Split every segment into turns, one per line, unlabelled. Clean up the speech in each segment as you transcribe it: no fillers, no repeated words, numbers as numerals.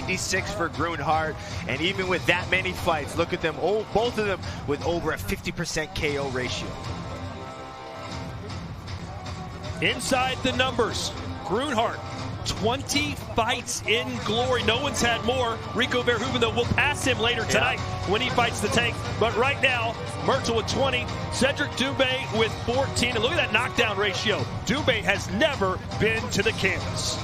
96 for Groenhart. And even with that many fights, look at them, both of them with over a 50% KO ratio.
Inside the numbers, Groenhart, 20 fights in glory. No one's had more. Rico Verhoeven, though, will pass him later tonight when he fights the tank. But right now, Murthel with 20, Cédric Doumbé with 14. And look at that knockdown ratio. Doumbé has never been to the canvas.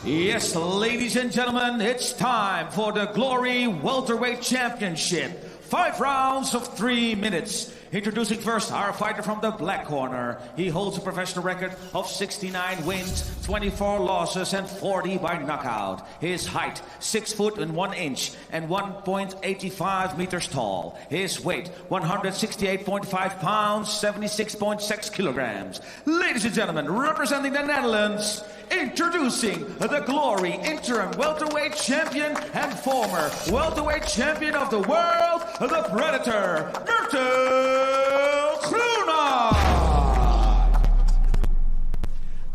Yes, ladies and gentlemen, it's time for the Glory Welterweight Championship. 5 rounds of 3 minutes. Introducing first our fighter from the black corner. He holds a professional record of 69 wins, 24 losses, and 40 by knockout. His height, 6 foot and 1 inch, and 1.85 meters tall. His weight, 168.5 pounds, 76.6 kilograms. Ladies and gentlemen, representing the Netherlands, introducing the Glory Interim Welterweight Champion and former Welterweight Champion of the world, the Predator, Murthel.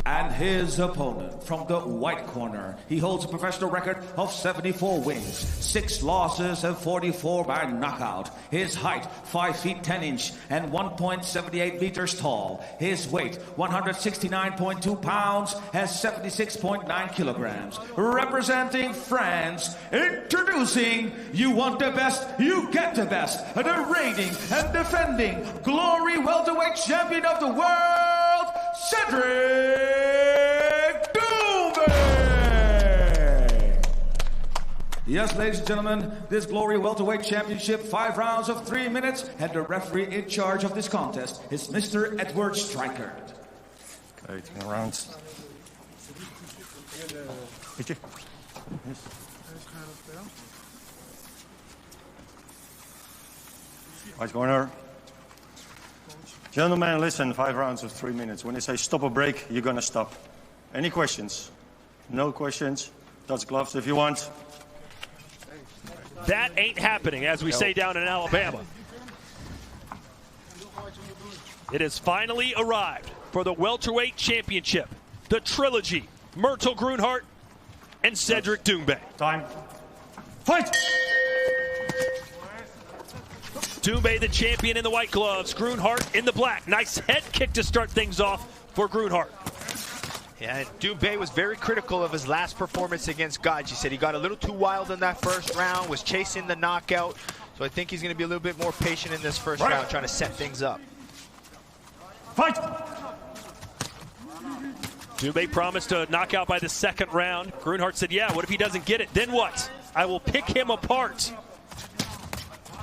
And his opponent from the white corner. He holds a professional record of 74 wins, 6 losses, and 44 by knockout. His height, 5 feet 10 inch and 1.78 meters tall. His weight, 169.2 pounds and 76.9 kilograms. Representing France, introducing, you want the best, you get the best, the reigning and defending Glory Welterweight Champion of the world, Cédric Doumbé! Yes, ladies and gentlemen, this Glory Welterweight Championship, 5 rounds of 3 minutes, and the referee in charge of this contest is Mr. Edward Stryker.
Okay, 10 rounds. Yes. What's going on? Gentlemen, listen, 5 rounds of 3 minutes. When they say stop or break, you're gonna stop. Any questions? No questions? Touch gloves if you want.
That ain't happening, as we say down in Alabama. It has finally arrived for the Welterweight Championship. The trilogy, Murthel, Groenhart, and Cédric Doumbé.
Time. Fight!
Doumbé, the champion in the white gloves. Groenhart in the black. Nice head kick to start things off for Groenhart.
Yeah, Doumbé was very critical of his last performance against Gaj. He said he got a little too wild in that first round, was chasing the knockout. So I think he's going to be a little bit more patient in this first round, trying to set things up.
Fight!
Doumbé promised a knockout by the second round. Groenhart said, yeah, what if he doesn't get it? Then what? I will pick him apart.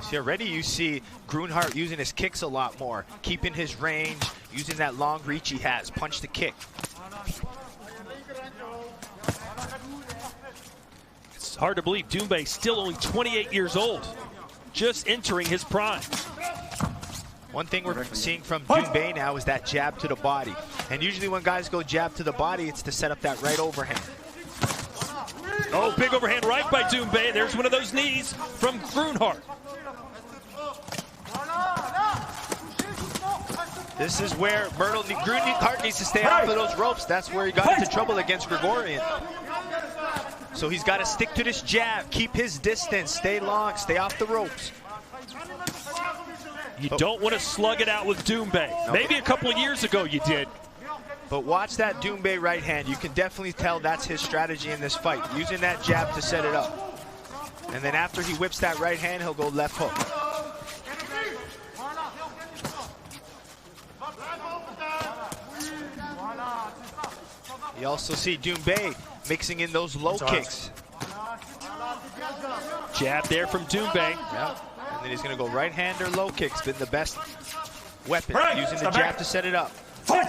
See, already you see Groenhart using his kicks a lot more, keeping his range, using that long reach he has, punch to kick.
It's hard to believe Doumbé still only 28 years old, just entering his prime.
One thing we're seeing from Doumbé now is that jab to the body. And usually when guys go jab to the body, it's to set up that right overhand.
Oh, big overhand right by Doumbé. There's one of those knees from Groenhart.
This is where Groenhart needs to stay off of those ropes. That's where he got into trouble against Gregorian. So he's got to stick to this jab, keep his distance, stay long, stay off the ropes.
You don't want to slug it out with Doumbé. No. Maybe a couple of years ago you did.
But watch that Doumbé right hand. You can definitely tell that's his strategy in this fight, using that jab to set it up. And then after he whips that right hand, he'll go left hook. You also see Doumbé mixing in those low kicks.
Jab there from Doumbé.
Yep. And then he's going to go right hand or low kicks. Been the best weapon, using the jab to set it up.
Fight!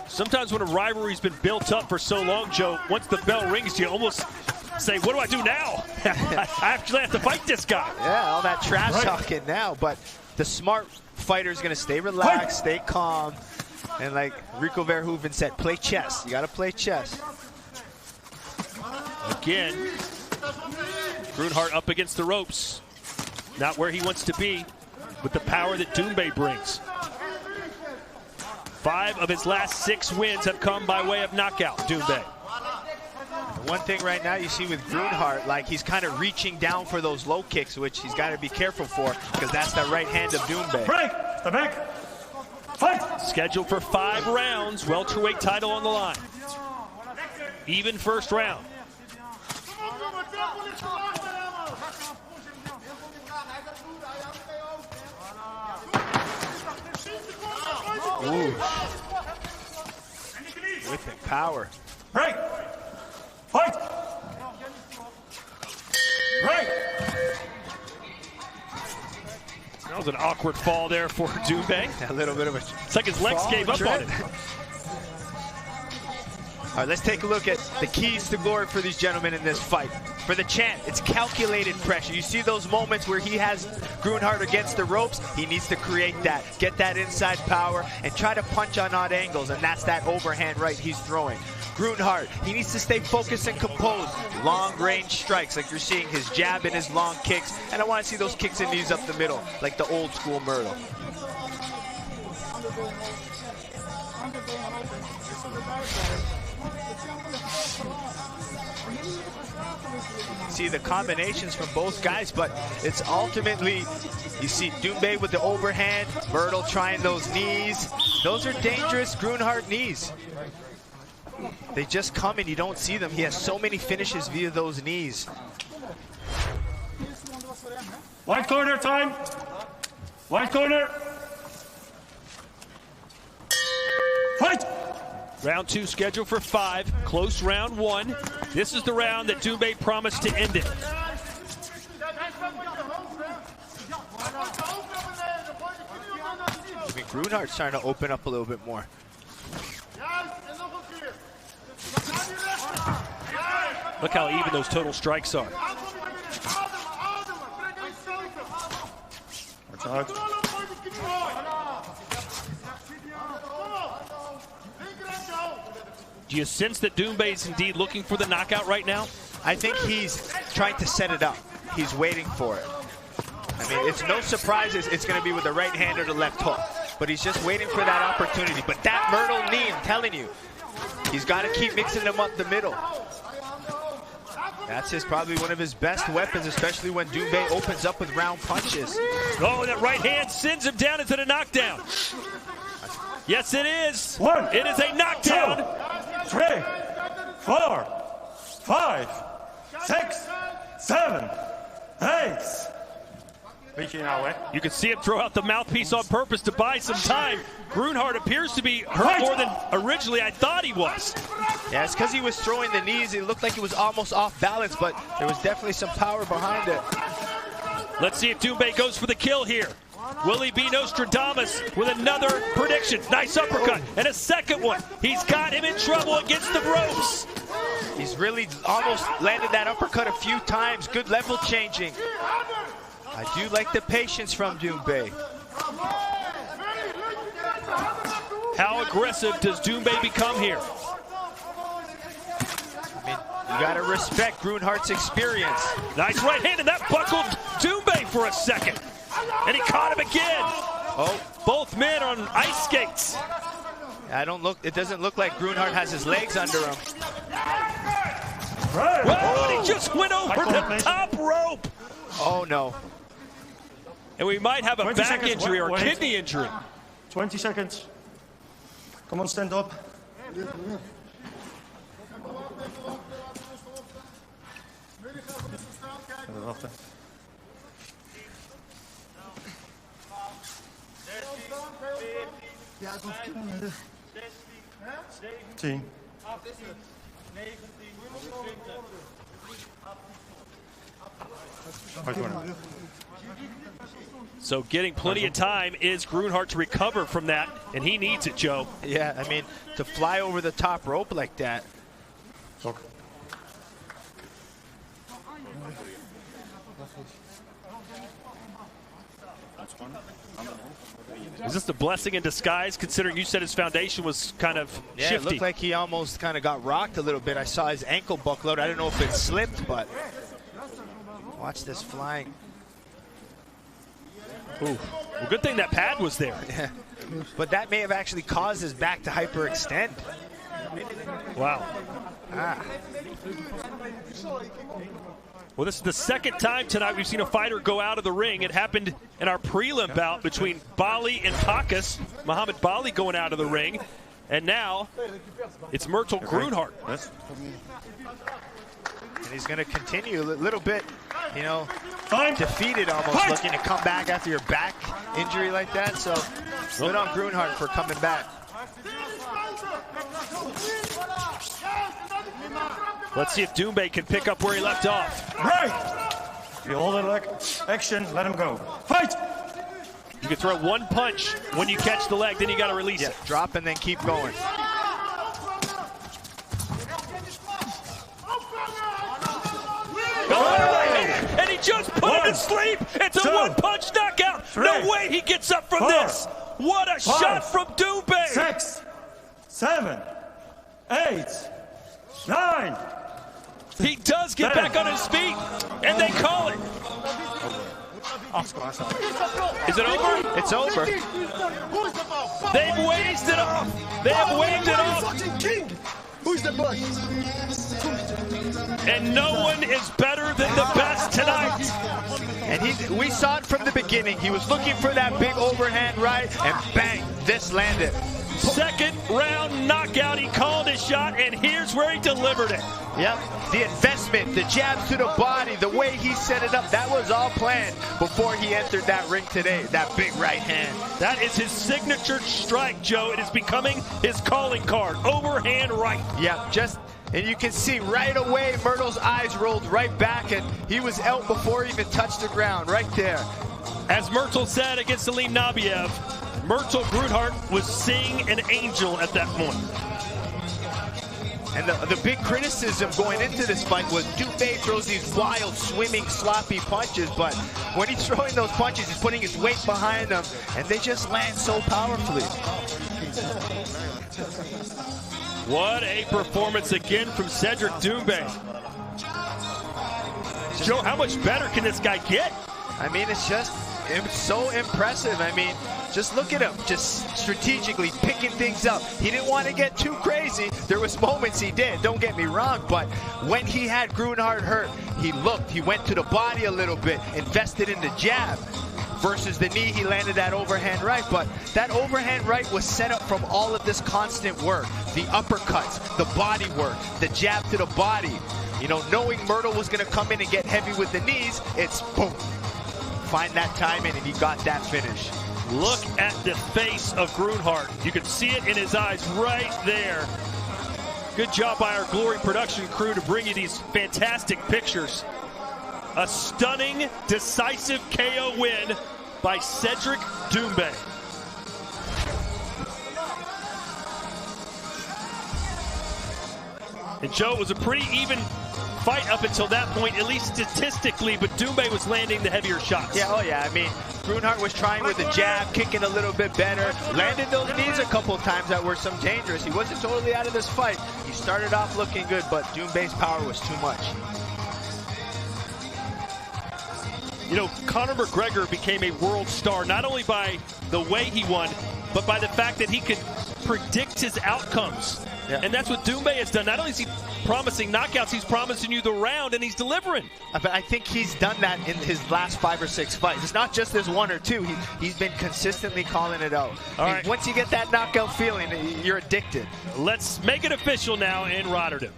Sometimes when a rivalry's been built up for so long, Joe, once the bell rings, you almost say, what do I do now? I actually have to fight this guy.
Yeah, all that trash talking now, but the smart fighter is going to stay relaxed, stay calm, and like Rico Verhoeven said, play chess. You got to play chess.
Again, Groenhart up against the ropes. Not where he wants to be with the power that Doumbé brings. 5 of his last 6 wins have come by way of knockout, Doumbé.
One thing right now you see with Groenhart, like he's kind of reaching down for those low kicks, which he's got to be careful for because that's the right hand of Doumbé.
Break! Step back! Fight!
Scheduled for 5 rounds, welterweight title on the line. Even first round.
Ooh. With the power.
Break! Fight! Break!
That was an awkward fall there for Doumbé.
A little bit of a...
It's like his legs gave up on it.
All right, let's take a look at the keys to glory for these gentlemen in this fight. For the champ, it's calculated pressure. You see those moments where he has Groenhart against the ropes? He needs to create that, get that inside power, and try to punch on odd angles, and that's that overhand right he's throwing. Groenhart, he needs to stay focused and composed. Long-range strikes, like you're seeing his jab and his long kicks, and I want to see those kicks and knees up the middle, like the old-school Murthel. See the combinations from both guys, but it's ultimately, you see Doumbé with the overhand, Murthel trying those knees. Those are dangerous Groenhart knees. They just come and you don't see them. He has so many finishes via those knees.
White corner time! White corner! Fight!
Round 2 scheduled for 5. Close round 1. This is the round that Doumbé promised to end it.
I mean, Groenhart's starting to open up a little bit more.
Look how even those total strikes are.
Watch out.
Do you sense that Doumbé is indeed looking for the knockout right now?
I think he's trying to set it up. He's waiting for it. I mean, it's no surprises it's going to be with the right hand or the left hook. But he's just waiting for that opportunity. But that Murthel knee, I'm telling you, he's got to keep mixing them up the middle. That's probably one of his best weapons, especially when Doumbé opens up with round punches.
Oh, that right hand sends him down into the knockdown. Yes, it is.
1.
It is a knockdown.
2, 3, 4, 5, 6, 7, 8.
You can see him throw out the mouthpiece on purpose to buy some time. Groenhart appears to be hurt more than originally I thought he was.
Yeah, it's because he was throwing the knees. It looked like he was almost off balance, but there was definitely some power behind it.
Let's see if Doumbé goes for the kill here. Will he be Nostradamus with another prediction? Nice uppercut and a second one. He's got him in trouble against the ropes.
He's really almost landed that uppercut a few times. Good level changing. I do like the patience from Doumbé.
How aggressive does Doumbé become here?
I mean, you got to respect Groenhart's experience.
Nice right hand, and that buckled Doumbé for a second. And he caught him again.
Oh,
both men on ice skates.
It doesn't look like Groenhart has his legs under him.
Whoa, and he just went over the top rope.
Oh, no.
And we might have a back injury or kidney injury.
20 seconds. Come on, stand up. Even wachten. Ja, het hoeft kunnen. 10. 19.
So getting plenty of time is Groenhart to recover from that, and he needs it, Joe.
Yeah, I mean, to fly over the top rope like that.
Talk.
Is this a blessing in disguise, considering you said his foundation was kind of shifty?
It looked like he almost kind of got rocked a little bit. I saw his ankle buckle out. I don't know if it slipped, but watch this flying.
Ooh. Well, good thing that pad was there.
Yeah. But that may have actually caused his back to hyperextend.
Wow. Well, this is the second time tonight we've seen a fighter go out of the ring. It happened in our prelim bout between Bali and Kakas. Muhammad Bali going out of the ring. And now it's Murthel Groenhart.
And he's going to continue a little bit, you know, defeated almost, looking to come back after your back injury like that. So good on Groenhart for coming back.
Let's see if Doumbé can pick up where he left off.
Right! You hold it like action, let him go. Fight!
You can throw one punch when you catch the leg, then you got to release it.
Drop and then keep going.
And he just put him to sleep. It's a one-punch knockout. No way he gets up from this. What a shot from Doumbé.
6, 7, 8, 9.
He does get back on his feet, and they call it. Is it over?
It's over.
They've waved it off. They have waved it off.
Who's the boss?
And no one is better than the best tonight.
And we saw it from the beginning. He was looking for that big overhand right, and bang, this landed.
Second round knockout. He called his shot, and here's where he delivered it.
Yep, the investment, the jabs to the body, the way he set it up, that was all planned before he entered that ring today, that big right hand.
That is his signature strike, Joe. It is becoming his calling card, overhand right.
Yeah, and you can see right away Murthel's eyes rolled right back, and he was out before he even touched the ground, right there.
As Murthel said against Salim Nabiev, Murthel Groenhart was seeing an angel at that point.
And the big criticism going into this fight was Doumbé throws these wild, swimming, sloppy punches, but when he's throwing those punches, he's putting his weight behind them, and they just land so powerfully.
What a performance again from Cédric Doumbé. Joe, how much better can this guy get?
I mean, it's so impressive. I mean, just look at him, just strategically picking things up. He didn't want to get too crazy. There was moments he did, don't get me wrong, but when he had Groenhart hurt, he went to the body a little bit, invested in the jab. Versus the knee, he landed that overhand right, but that overhand right was set up from all of this constant work. The uppercuts, the body work, the jab to the body. You know, knowing Murthel was going to come in and get heavy with the knees, it's boom. Find that timing, and he got that finish.
Look at the face of Groenhart. You can see it in his eyes right there. Good job by our Glory production crew to bring you these fantastic pictures. A stunning, decisive KO win by Cédric Doumbé. And Joe, it was a pretty even fight up until that point, at least statistically, but Doumbé was landing the heavier shots.
Yeah, oh yeah, I mean, Groenhart was trying with the jab, kicking a little bit better, landed those knees a couple of times that were some dangerous. He wasn't totally out of this fight. He started off looking good, but Doumbé's power was too much.
You know, Conor McGregor became a world star not only by the way he won, but by the fact that he could predict his outcomes. Yeah. And that's what Doumbé has done. Not only is he promising knockouts, he's promising you the round, and he's delivering.
But I think he's done that in his last 5 or 6 fights. It's not just this 1 or 2. He's been consistently calling it out.
All right.
Once you get that knockout feeling, you're addicted.
Let's make it official now in Rotterdam.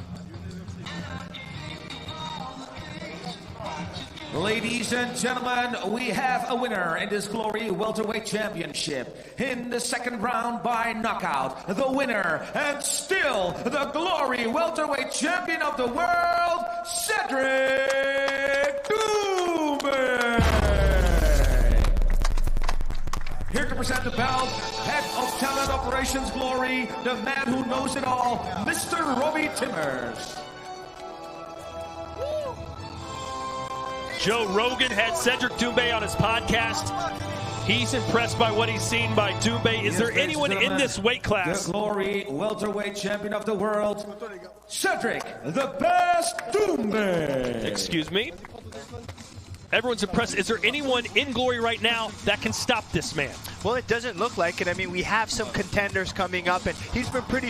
Ladies and gentlemen, we have a winner in this Glory Welterweight Championship. In the second round by knockout, the winner and still the Glory Welterweight Champion of the world, Cédric Doumbé. Here to present the belt, head of Talent Operations Glory, the man who knows it all, Mr. Robbie Timmers.
Joe Rogan had Cédric Doumbé on his podcast. He's impressed by what he's seen by Doumbé. Is there anyone in this weight class?
The Glory Welterweight Champion of the world, Cédric, the best Doumbé.
Excuse me? Everyone's impressed. Is there anyone in Glory right now that can stop this man?
Well, it doesn't look like it. I mean, we have some contenders coming up, and he's been pretty